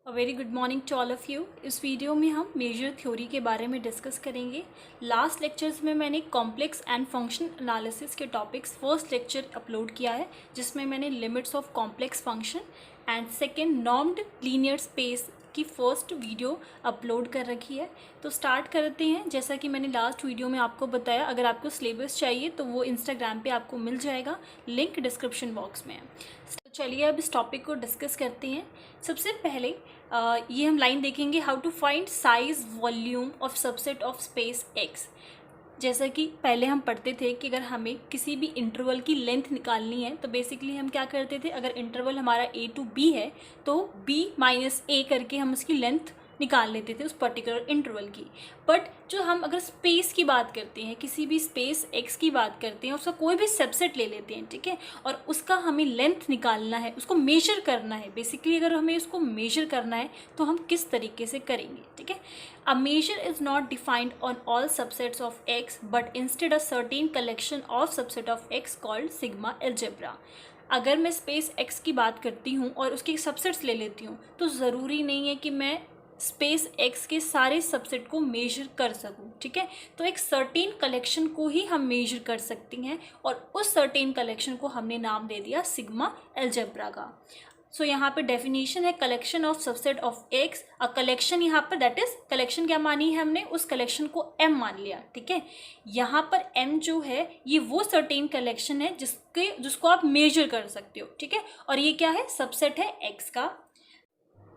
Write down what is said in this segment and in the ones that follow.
Very good morning to all of you. इस video में हम मेजर थ्योरी के बारे में डिस्कस करेंगे। लास्ट लेक्चर्स में मैंने कॉम्प्लेक्स एंड फंक्शन एनालिसिस के टॉपिक्स फर्स्ट लेक्चर अपलोड किया है, जिसमें मैंने limits of complex function and second normed linear space की फर्स्ट वीडियो अपलोड कर रखी है। तो स्टार्ट करते हैं। जैसा कि मैंने लास्ट वीडियो में आपको बताया, अगर आपको सिलेबस चाहिए तो वो इंस्टाग्राम पे आपको मिल जाएगा, लिंक डिस्क्रिप्शन बॉक्स में है। तो चलिए अब इस टॉपिक को डिस्कस करते हैं। सबसे पहले ये हम लाइन देखेंगे, how to find size volume of subset of space X. जैसा कि पहले हम पढ़ते थे कि अगर हमें किसी भी इंटरवल की लेंथ निकालनी है तो बेसिकली हम क्या करते थे, अगर इंटरवल हमारा ए टू बी है तो बी माइनस ए करके हम उसकी लेंथ निकाल लेते थे उस पर्टिकुलर इंटरवल की। बट जो हम अगर स्पेस की बात करते हैं, किसी भी स्पेस एक्स की बात करते हैं, उसका कोई भी सबसेट ले लेते हैं, ठीक है, और उसका हमें लेंथ निकालना है, उसको मेजर करना है। बेसिकली अगर हमें उसको मेजर करना है तो हम किस तरीके से करेंगे, ठीक है। A measure is not defined on all subsets of X but instead a certain collection of subset of X called sigma algebra. अगर मैं स्पेस एक्स की बात करती हूँ और उसके सबसेट्स ले लेती हूँ तो ज़रूरी नहीं है कि मैं स्पेस एक्स के सारे सबसेट को मेजर कर सकूं, ठीक है। तो एक सर्टेन कलेक्शन को ही हम मेजर कर सकती हैं और उस सर्टेन कलेक्शन को हमने नाम दे दिया सिग्मा एल्जेब्रा का। सो यहाँ पे डेफिनेशन है collection of subset of x. A collection यहाँ पर दैट इज कलेक्शन क्या मानी है हमने, उस कलेक्शन को एम मान लिया, ठीक है। यहाँ पर एम जो है ये वो सर्टेन कलेक्शन है जिसको आप मेजर कर सकते हो, ठीक है। और ये क्या है, सबसेट है एक्स का,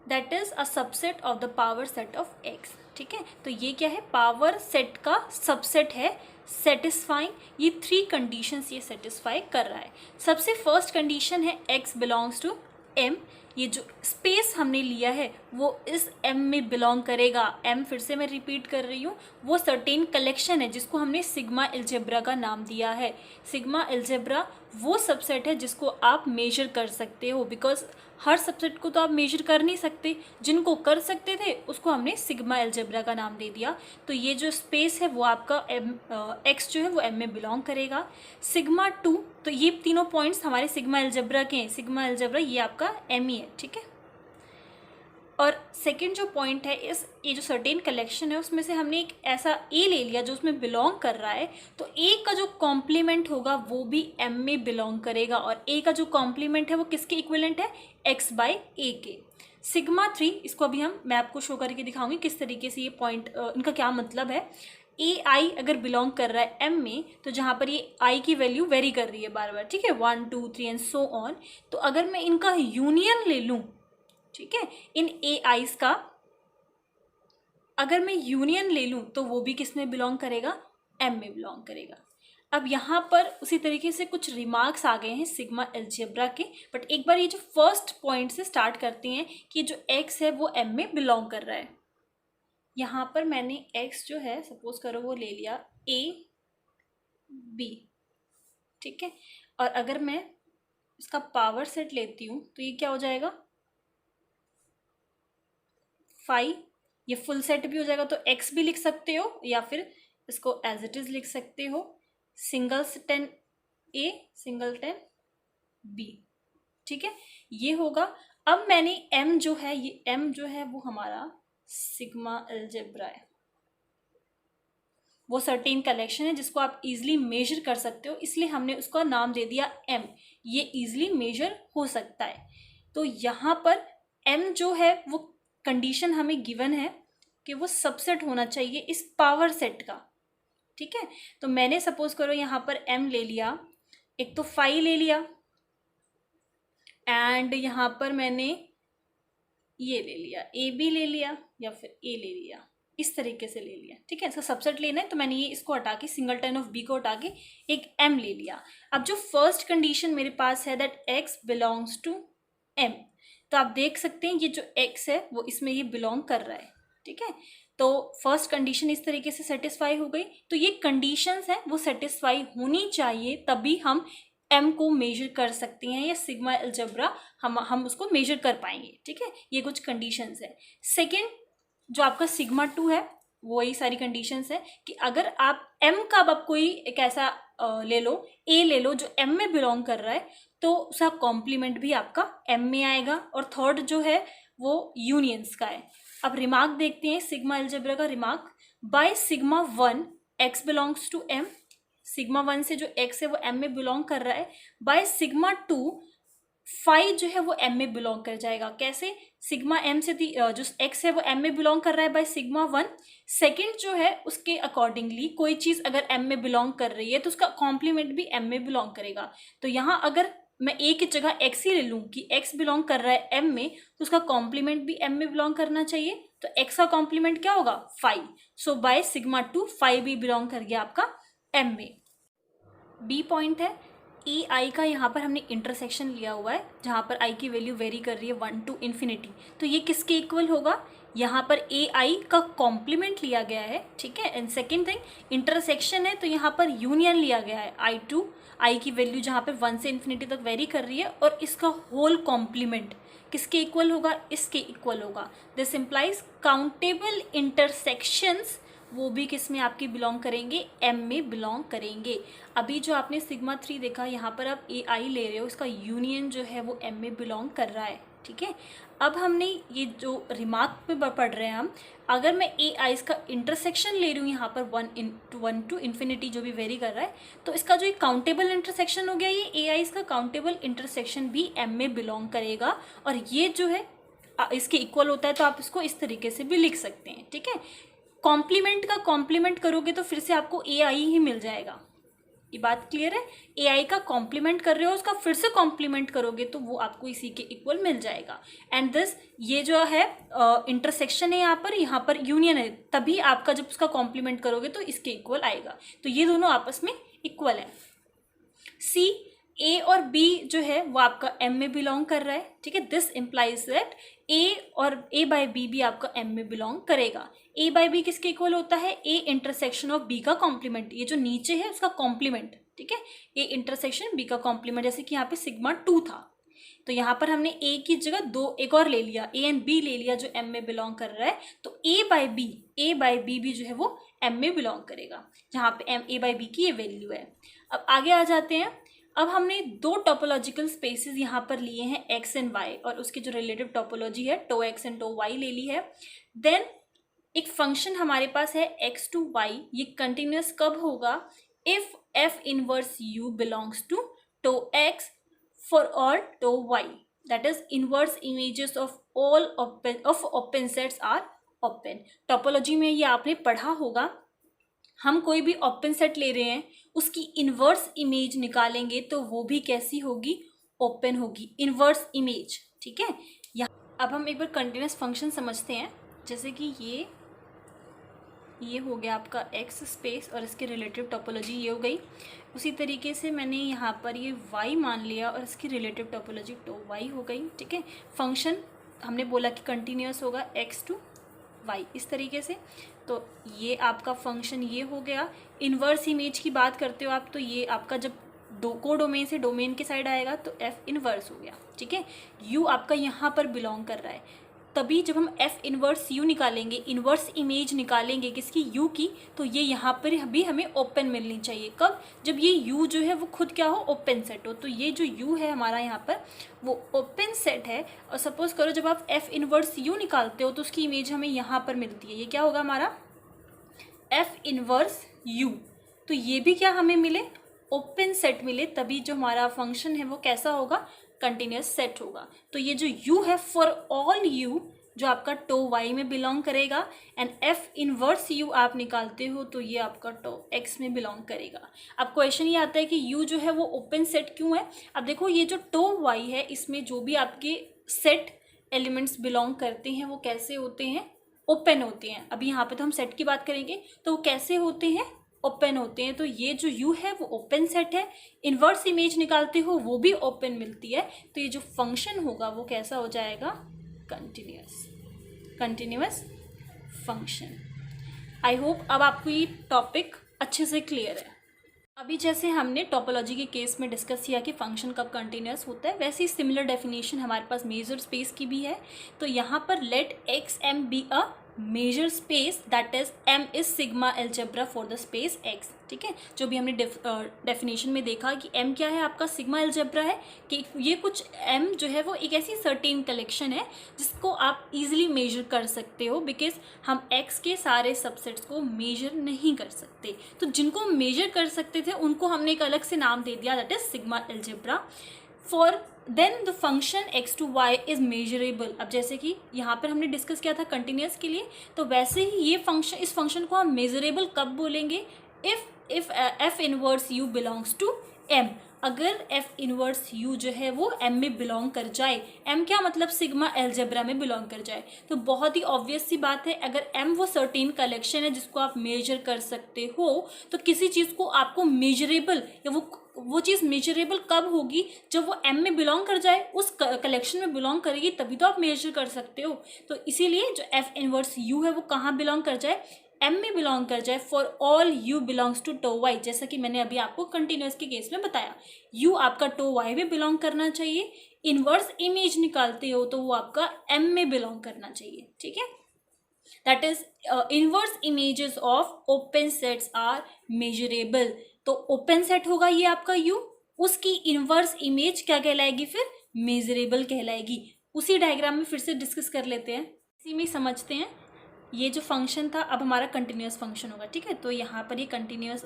that is a subset of the power set of x, ठीक है। तो ये क्या है, पावर सेट का सबसेट है, सेटिस्फाइंग ये थ्री कंडीशंस ये सेटिस्फाई कर रहा है। सबसे फर्स्ट कंडीशन है एक्स बिलोंग्स टू एम। ये जो स्पेस हमने लिया है वो इस एम में बिलोंग करेगा। एम फिर से मैं रिपीट कर रही हूँ, वो सर्टेन कलेक्शन है जिसको हमने सिग्मा एल्जेब्रा का नाम दिया है। सिग्मा एल्जेब्रा वो सबसेट है जिसको आप मेजर कर सकते हो, बिकॉज हर सबसेट को तो आप मेजर कर नहीं सकते, जिनको कर सकते थे उसको हमने सिग्मा एल्जेब्रा का नाम दे दिया। तो ये जो स्पेस है वो आपका एक्स जो है वो एम में बिलोंग करेगा। सिग्मा टू, तो ये तीनों पॉइंट्स हमारे सिग्मा एल्जेब्रा के हैं। सिग्मा एल्जेब्रा ये आपका एम ही है, ठीक है। और सेकंड जो पॉइंट है, ये जो सर्टेन कलेक्शन है उसमें से हमने एक ऐसा ए ले लिया जो उसमें बिलोंग कर रहा है, तो ए का जो कॉम्प्लीमेंट होगा वो भी एम में बिलोंग करेगा। और ए का जो कॉम्प्लीमेंट है वो किसके इक्विवेलेंट है, एक्स बाई ए के। सिग्मा थ्री, इसको अभी मैं आपको शो करके दिखाऊंगी किस तरीके से ये पॉइंट इनका क्या मतलब है। ए आई अगर बिलोंग कर रहा है एम में, तो जहाँ पर ये आई की वैल्यू वेरी कर रही है बार बार, ठीक है, 1 2 3 एंड सो ऑन। तो अगर मैं इनका यूनियन ले लूँ, ठीक है, इन ए आईज का अगर मैं यूनियन ले लूँ तो वो भी किस में बिलोंग करेगा, एम में बिलोंग करेगा। अब यहाँ पर उसी तरीके से कुछ रिमार्क्स आ गए हैं सिग्मा एल्जेब्रा के, बट एक बार ये जो फर्स्ट पॉइंट से स्टार्ट करते हैं कि जो एक्स है वो एम में बिलोंग कर रहा है। यहाँ पर मैंने एक्स जो है सपोज करो वो ले लिया ए बी, ठीक है। और अगर मैं इसका पावर सेट लेती हूँ तो ये क्या हो जाएगा, 5। ये फुल सेट भी हो जाएगा, तो एक्स भी लिख सकते हो या फिर इसको एज इट इज लिख सकते हो, सिंगलटन ए सिंगलटन बी, ठीक है, ये होगा। अब मैंने एम जो है, ये एम जो है वो हमारा सिग्मा एल्जेब्रा है, वो सर्टेन कलेक्शन है जिसको आप इजीली मेजर कर सकते हो, इसलिए हमने उसका नाम दे दिया एम। ये इजीली मेजर हो सकता है। तो यहाँ पर एम जो है वो कंडीशन हमें गिवन है कि वो सबसेट होना चाहिए इस पावर सेट का, ठीक है। तो मैंने सपोज करो यहाँ पर एम ले लिया, एक तो 5 ले लिया, एंड यहाँ पर मैंने ये ले लिया, ए बी ले लिया या फिर ए ले लिया, इस तरीके से ले लिया, ठीक है। इसका सबसेट लेना है तो मैंने ये इसको हटा के सिंगलटन ऑफ बी को हटा के एक एम ले लिया। अब जो फर्स्ट कंडीशन मेरे पास है that X belongs to M, तो आप देख सकते हैं ये जो एक्स है वो इसमें ये बिलोंग कर रहा है, ठीक है। तो फर्स्ट कंडीशन इस तरीके से सेटिस्फाई हो गई। तो ये कंडीशंस हैं वो सेटिस्फाई होनी चाहिए, तभी हम एम को मेजर कर सकते हैं या सिग्मा एल्जेब्रा हम उसको मेजर कर पाएंगे, ठीक है। ये कुछ कंडीशंस है। सेकेंड जो आपका सिग्मा टू है वही सारी कंडीशंस है कि अगर आप एम का अब आप कोई एक ऐसा ले लो, ए ले लो जो एम में बिलोंग कर रहा है, तो उसका कॉम्प्लीमेंट भी आपका एम में आएगा। और थर्ड जो है वो यूनियंस का है। अब रिमार्क देखते हैं सिग्मा अलजेब्रा का remark. By sigma 1 x belongs to m, sigma 1 से जो x है वो m में बिलोंग कर रहा है। बाय सिग्मा 2 फाई जो है वो m में बिलोंग कर जाएगा। कैसे? सिग्मा m से जो x है वो m में बिलोंग कर रहा है बाय सिग्मा 1। सेकेंड जो है उसके अकॉर्डिंगली कोई चीज़ अगर m में बिलोंग कर रही है तो उसका कॉम्प्लीमेंट भी m में बिलोंग करेगा। तो यहाँ अगर मैं a की जगह x ही ले लूँ कि x बिलोंग कर रहा है m में, तो उसका कॉम्प्लीमेंट भी m में बिलोंग करना चाहिए। तो x का कॉम्प्लीमेंट क्या होगा? Phi. So by sigma 2 phi भी बिलोंग कर गया आपका m में। बी पॉइंट है ए आई का, यहाँ पर हमने इंटरसेक्शन लिया हुआ है जहाँ पर आई की वैल्यू वेरी कर रही है 1 to इन्फिनिटी। तो ये किसके इक्वल होगा? यहाँ पर ए आई का कॉम्प्लीमेंट लिया गया है, ठीक है। एंड सेकेंड थिंग इंटरसेक्शन है तो यहाँ पर यूनियन लिया गया है आई टू, आई की वैल्यू जहाँ पर 1 से इन्फिनिटी तक वेरी कर रही है, और इसका होल कॉम्प्लीमेंट किसके इक्वल होगा? इसके इक्वल होगा। दिस इम्प्लाइज काउंटेबल इंटरसेक्शंस वो भी किस में आपके बिलोंग करेंगे? m में बिलोंग करेंगे। अभी जो आपने सिग्मा 3 देखा, यहाँ पर आप ए आई ले रहे हो, इसका यूनियन जो है वो m में बिलोंग कर रहा है, ठीक है। अब हमने ये जो रिमार्क पे पढ़ रहे हैं हम, अगर मैं ए आई का इंटरसेक्शन ले रही हूँ यहाँ पर 1 to इन्फिनिटी जो भी वेरी कर रहा है, तो इसका जो एक काउंटेबल इंटरसेक्शन हो गया, ये ए आई का काउंटेबल इंटरसेक्शन भी m में बिलोंग करेगा, और ये जो है इसके इक्वल होता है। तो आप इसको इस तरीके से भी लिख सकते हैं, ठीक है। कॉम्प्लीमेंट का कॉम्प्लीमेंट करोगे तो फिर से आपको ए आई ही मिल जाएगा। ये बात क्लियर है? ए आई का कॉम्प्लीमेंट कर रहे हो, उसका फिर से कॉम्प्लीमेंट करोगे तो वो आपको इसी के इक्वल मिल जाएगा। एंड दिस ये जो है इंटरसेक्शन है, यहाँ पर यूनियन है, तभी आपका जब उसका कॉम्प्लीमेंट करोगे तो इसके इक्वल आएगा। तो ये दोनों आपस में इक्वल है। सी ए और बी जो है वो आपका m में बिलोंग कर रहा है, ठीक है। दिस इम्प्लाइज दैट ए और a बाय बी भी आपका m में बिलोंग करेगा। a बाय बी किसके इक्वल होता है? a इंटरसेक्शन ऑफ b का कॉम्प्लीमेंट, ये जो नीचे है उसका कॉम्प्लीमेंट, ठीक है। a इंटरसेक्शन b का कॉम्प्लीमेंट, जैसे कि यहाँ पे सिग्मा 2 था, तो यहाँ पर हमने a की जगह एक और ले लिया, a एंड b ले लिया जो m में बिलोंग कर रहा है। तो a बाय बी भी जो है वो m में बिलोंग करेगा, जहाँ पे a बाय बी की ये वैल्यू है। अब आगे आ जाते हैं। अब हमने दो टोपोलॉजिकल स्पेसेस यहाँ पर लिए हैं x एंड y, और उसकी जो रिलेटिव टोपोलॉजी है tau x and tau y ले ली है। देन एक फंक्शन हमारे पास है x टू y, ये कंटिन्यूस कब होगा? If f inverse u belongs to tau x for all tau y, that is inverse images of all open sets are open. Topology में ये आपने पढ़ा होगा, हम कोई भी ओपन सेट ले रहे हैं, उसकी इन्वर्स इमेज निकालेंगे तो वो भी कैसी होगी? ओपन होगी, इन्वर्स इमेज, ठीक है। यहाँ अब हम एक बार कंटिन्यूस फंक्शन समझते हैं। जैसे कि ये हो गया आपका एक्स स्पेस और इसके रिलेटिव टोपोलॉजी ये हो गई। उसी तरीके से मैंने यहाँ पर ये वाई मान लिया और इसकी रिलेटिव टोपोलॉजी टो वाई हो गई, ठीक है। फंक्शन हमने बोला कि कंटिन्यूस होगा एक्स टू वाई, इस तरीके से। तो ये आपका फंक्शन ये हो गया। इन्वर्स इमेज की बात करते हो आप, तो ये आपका जब को डोमेन से डोमेन के साइड आएगा तो एफ इन्वर्स हो गया, ठीक है। यू आपका यहाँ पर बिलोंग कर रहा है, तभी जब हम एफ इन्वर्स यू निकालेंगे, इन्वर्स इमेज निकालेंगे किसकी? यू की, तो ये यहाँ पर भी हमें ओपन मिलनी चाहिए। कब? जब ये यू जो है वो खुद क्या हो? ओपन सेट हो। तो ये जो यू है हमारा यहाँ पर वो ओपन सेट है। और सपोज करो जब आप एफ इन्वर्स यू निकालते हो तो उसकी इमेज हमें यहाँ पर मिलती है। ये क्या होगा हमारा? F inverse you. तो ये भी क्या हमें मिले? ओपन सेट मिले, तभी जो हमारा फंक्शन है वो कैसा होगा? कंटिन्यूस सेट होगा। तो ये जो u है फॉर ऑल u जो आपका टो y में बिलोंग करेगा, एंड एफ इनवर्स u आप निकालते हो तो ये आपका टो x में बिलोंग करेगा। अब क्वेश्चन ये आता है कि u जो है वो ओपन सेट क्यों है? अब देखो ये जो टो y है इसमें जो भी आपके सेट एलिमेंट्स बिलोंग करते हैं वो कैसे होते हैं? ओपन होते हैं। अभी यहाँ पे तो हम सेट की बात करेंगे, तो वो कैसे होते हैं? ओपन होते हैं। तो ये जो u है वो ओपन सेट है, इन्वर्स इमेज निकालते हो वो भी ओपन मिलती है। तो ये जो फंक्शन होगा वो कैसा हो जाएगा? Continuous function. आई होप अब आपको ये टॉपिक अच्छे से क्लियर है। अभी जैसे हमने टोपोलॉजी के केस में डिस्कस किया कि फंक्शन कब कंटिन्यूअस होता है, वैसे ही सिमिलर डेफिनेशन हमारे पास मेजर स्पेस की भी है। तो यहाँ पर let X M be a measure space that is M is sigma algebra for the space X। ठीक है, जो भी हमने डेफिनेशन में देखा कि M क्या है, आपका सिग्मा अलजेब्रा है कि ये कुछ M जो है वो एक ऐसी सर्टेन कलेक्शन है जिसको आप इजीली मेजर कर सकते हो, बिकॉज हम X के सारे सबसेट्स को मेजर नहीं कर सकते। तो जिनको मेजर कर सकते थे उनको हमने एक अलग से नाम दे दिया, that is sigma algebra. For then the function X to Y is measurable. अब जैसे कि यहाँ पर हमने डिस्कस किया था कंटिन्यूस के लिए, तो वैसे ही ये फंक्शन, इस फंक्शन को हम मेजरेबल कब बोलेंगे, if F inverse U belongs to M. अगर एफ इनवर्स यू जो है वो एम में बिलोंग कर जाए, एम क्या मतलब सिग्मा अलजेब्रा में बिलोंग कर जाए, तो बहुत ही ऑब्वियस सी बात है, अगर एम वो सर्टेन कलेक्शन है जिसको आप मेजर कर सकते हो, तो किसी चीज़ को आपको मेजरेबल, या वो चीज़ मेजरेबल कब होगी, जब वो एम में बिलोंग कर जाए, उस कलेक्शन में बिलोंग करेगी, तभी तो आप मेजर कर सकते हो। तो इसीलिए जो एफ इनवर्स यू है वो कहाँ बिलोंग कर जाए, एम में बिलोंग कर जाए for all U belongs to tau Y. जैसा कि मैंने अभी आपको कंटिन्यूस के केस में बताया, यू आपका टो वाई में बिलोंग करना चाहिए, इनवर्स इमेज निकालते हो तो वो आपका एम में बिलोंग करना चाहिए। ठीक है, that is inverse images of open sets are measurable. तो ओपन सेट होगा ये आपका यू, उसकी इनवर्स इमेज क्या कहलाएगी, फिर मेजरेबल कहलाएगी। उसी डायग्राम में फिर से डिस्कस कर लेते हैं, इसी में समझते हैं। ये जो फंक्शन था अब हमारा कंटिन्यूस फंक्शन होगा। ठीक है, तो यहाँ पर ये कंटिन्यूस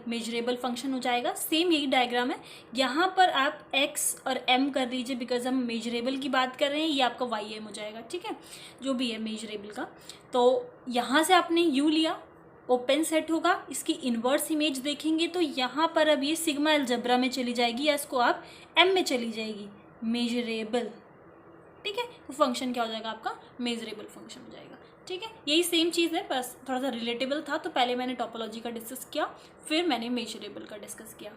मेजरेबल फंक्शन हो जाएगा। सेम यही डायग्राम है, यहाँ पर आप x और m कर दीजिए, बिकॉज हम मेजरेबल की बात कर रहे हैं। ये आपका y m हो जाएगा। ठीक है, जो भी है मेजरेबल का। तो यहाँ से आपने u लिया, ओपन सेट होगा, इसकी इन्वर्स इमेज देखेंगे तो यहाँ पर अब ये सिग्मा अलजेब्रा में चली जाएगी, या इसको आप m में चली जाएगी, मेजरेबल। ठीक है, तो फंक्शन क्या हो जाएगा आपका, मेजरेबल फंक्शन हो जाएगा। ठीक है, यही सेम चीज़ है, बस थोड़ा सा रिलेटेबल था। तो पहले मैंने टोपोलॉजी का डिस्कस किया, फिर मैंने मेजरेबल का डिस्कस किया।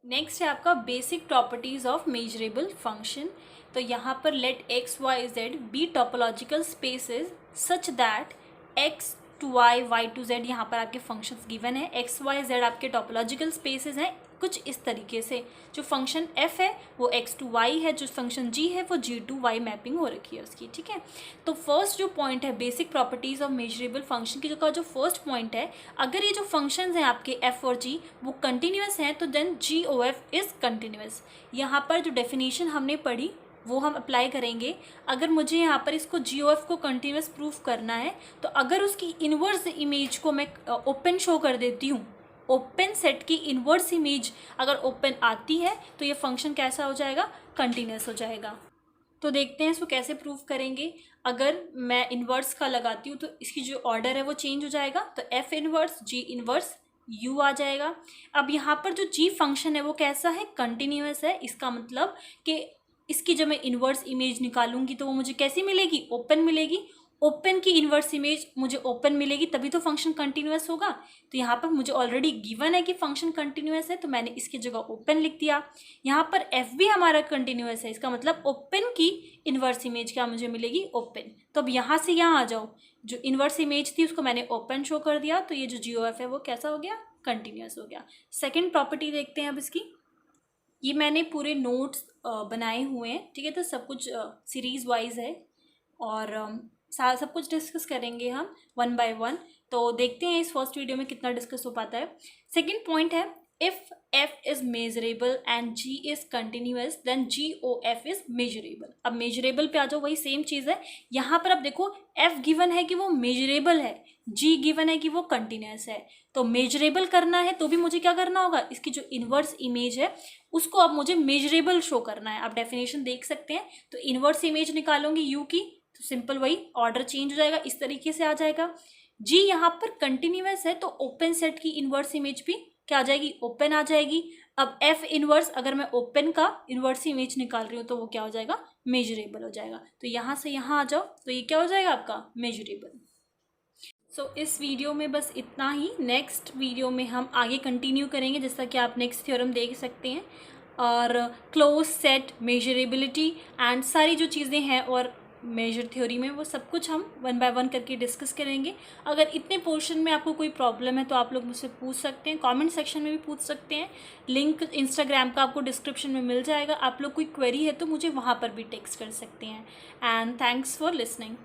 नेक्स्ट है आपका basic properties of measurable function. तो यहाँ पर let X Y Z be topological spaces such that X to Y, Y to Z, यहाँ पर आपके फंक्शंस गिवन है। एक्स वाई जेड आपके टोपोलॉजिकल स्पेसेस हैं कुछ इस तरीके से। जो फंक्शन f है वो x टू y है, जो फंक्शन g है वो g टू y मैपिंग हो रखी है उसकी। ठीक है, तो फर्स्ट जो पॉइंट है basic properties of measurable function की जो फर्स्ट पॉइंट है, अगर ये जो फंक्शंस हैं आपके f और g वो कंटिन्यूस हैं तो then g o f is continuous. यहाँ पर जो डेफिनेशन हमने पढ़ी वो हम अप्लाई करेंगे। अगर मुझे यहाँ पर इसको जी ओ एफ को कंटिन्यूस प्रूफ करना है, तो अगर उसकी इन्वर्स इमेज को मैं ओपन शो कर देती हूँ, ओपन सेट की इन्वर्स इमेज अगर ओपन आती है तो ये फंक्शन कैसा हो जाएगा, कंटिन्यूस हो जाएगा। तो देखते हैं इसको कैसे प्रूफ करेंगे। अगर मैं इन्वर्स का लगाती हूँ तो इसकी जो ऑर्डर है वो चेंज हो जाएगा, तो एफ इन्वर्स जी इन्वर्स u आ जाएगा। अब यहाँ पर जो g फंक्शन है वो कैसा है, कंटिन्यूस है। इसका मतलब कि इसकी जब मैं इन्वर्स इमेज निकालूंगी तो वो मुझे कैसी मिलेगी, ओपन मिलेगी। ओपन की इन्वर्स इमेज मुझे ओपन मिलेगी, तभी तो फंक्शन कंटिन्यूस होगा। तो यहाँ पर मुझे ऑलरेडी गिवन है कि फंक्शन कंटिन्यूस है, तो मैंने इसकी जगह ओपन लिख दिया। यहाँ पर एफ भी हमारा कंटिन्यूस है, इसका मतलब ओपन की इन्वर्स इमेज क्या मुझे मिलेगी, ओपन। तो अब यहाँ से यहाँ आ जाओ, जो इन्वर्स इमेज थी उसको मैंने ओपन शो कर दिया, तो ये जो जी ओ एफ है वो कैसा हो गया, कंटिन्यूस हो गया। सेकेंड प्रॉपर्टी देखते हैं अब इसकी। ये मैंने पूरे नोट्स बनाए हुए हैं। ठीक है, तो सब कुछ सीरीज वाइज है और सब कुछ डिस्कस करेंगे हम वन बाय वन। तो देखते हैं इस फर्स्ट वीडियो में कितना डिस्कस हो पाता है। सेकंड पॉइंट है, if f is measurable and g is continuous then g o f is measurable. अब मेजरेबल पे आ जाओ, वही सेम चीज़ है। यहाँ पर अब देखो f गिवन है कि वो मेजरेबल है, g गिवन है कि वो कंटिन्यूस है। तो मेजरेबल करना है तो भी मुझे क्या करना होगा, इसकी जो इन्वर्स इमेज है उसको अब मुझे मेजरेबल शो करना है। आप डेफिनेशन देख सकते हैं, तो इन्वर्स इमेज निकालूंगी u की, तो सिंपल वही ऑर्डर चेंज हो जाएगा, इस तरीके से आ जाएगा। g यहाँ पर कंटिन्यूस है तो ओपन सेट की इन्वर्स इमेज भी क्या आ जाएगी, ओपन आ जाएगी। अब f इन्वर्स अगर मैं ओपन का इन्वर्स इमेज निकाल रही हूँ तो वो क्या हो जाएगा, मेजरेबल हो जाएगा। तो यहाँ से यहाँ आ जाओ तो ये क्या हो जाएगा आपका, मेजरेबल। सो इस वीडियो में बस इतना ही। नेक्स्ट वीडियो में हम आगे कंटिन्यू करेंगे, जैसा कि आप नेक्स्ट थ्योरम देख सकते हैं, और क्लोज सेट, मेजरेबिलिटी एंड सारी जो चीज़ें हैं और मेजर थ्योरी में वो सब कुछ हम वन बाय वन करके डिस्कस करेंगे। अगर इतने पोर्शन में आपको कोई प्रॉब्लम है तो आप लोग मुझसे पूछ सकते हैं, कमेंट सेक्शन में भी पूछ सकते हैं। लिंक इंस्टाग्राम का आपको डिस्क्रिप्शन में मिल जाएगा। आप लोग कोई क्वेरी है तो मुझे वहाँ पर भी टेक्स्ट कर सकते हैं। And thanks for listening.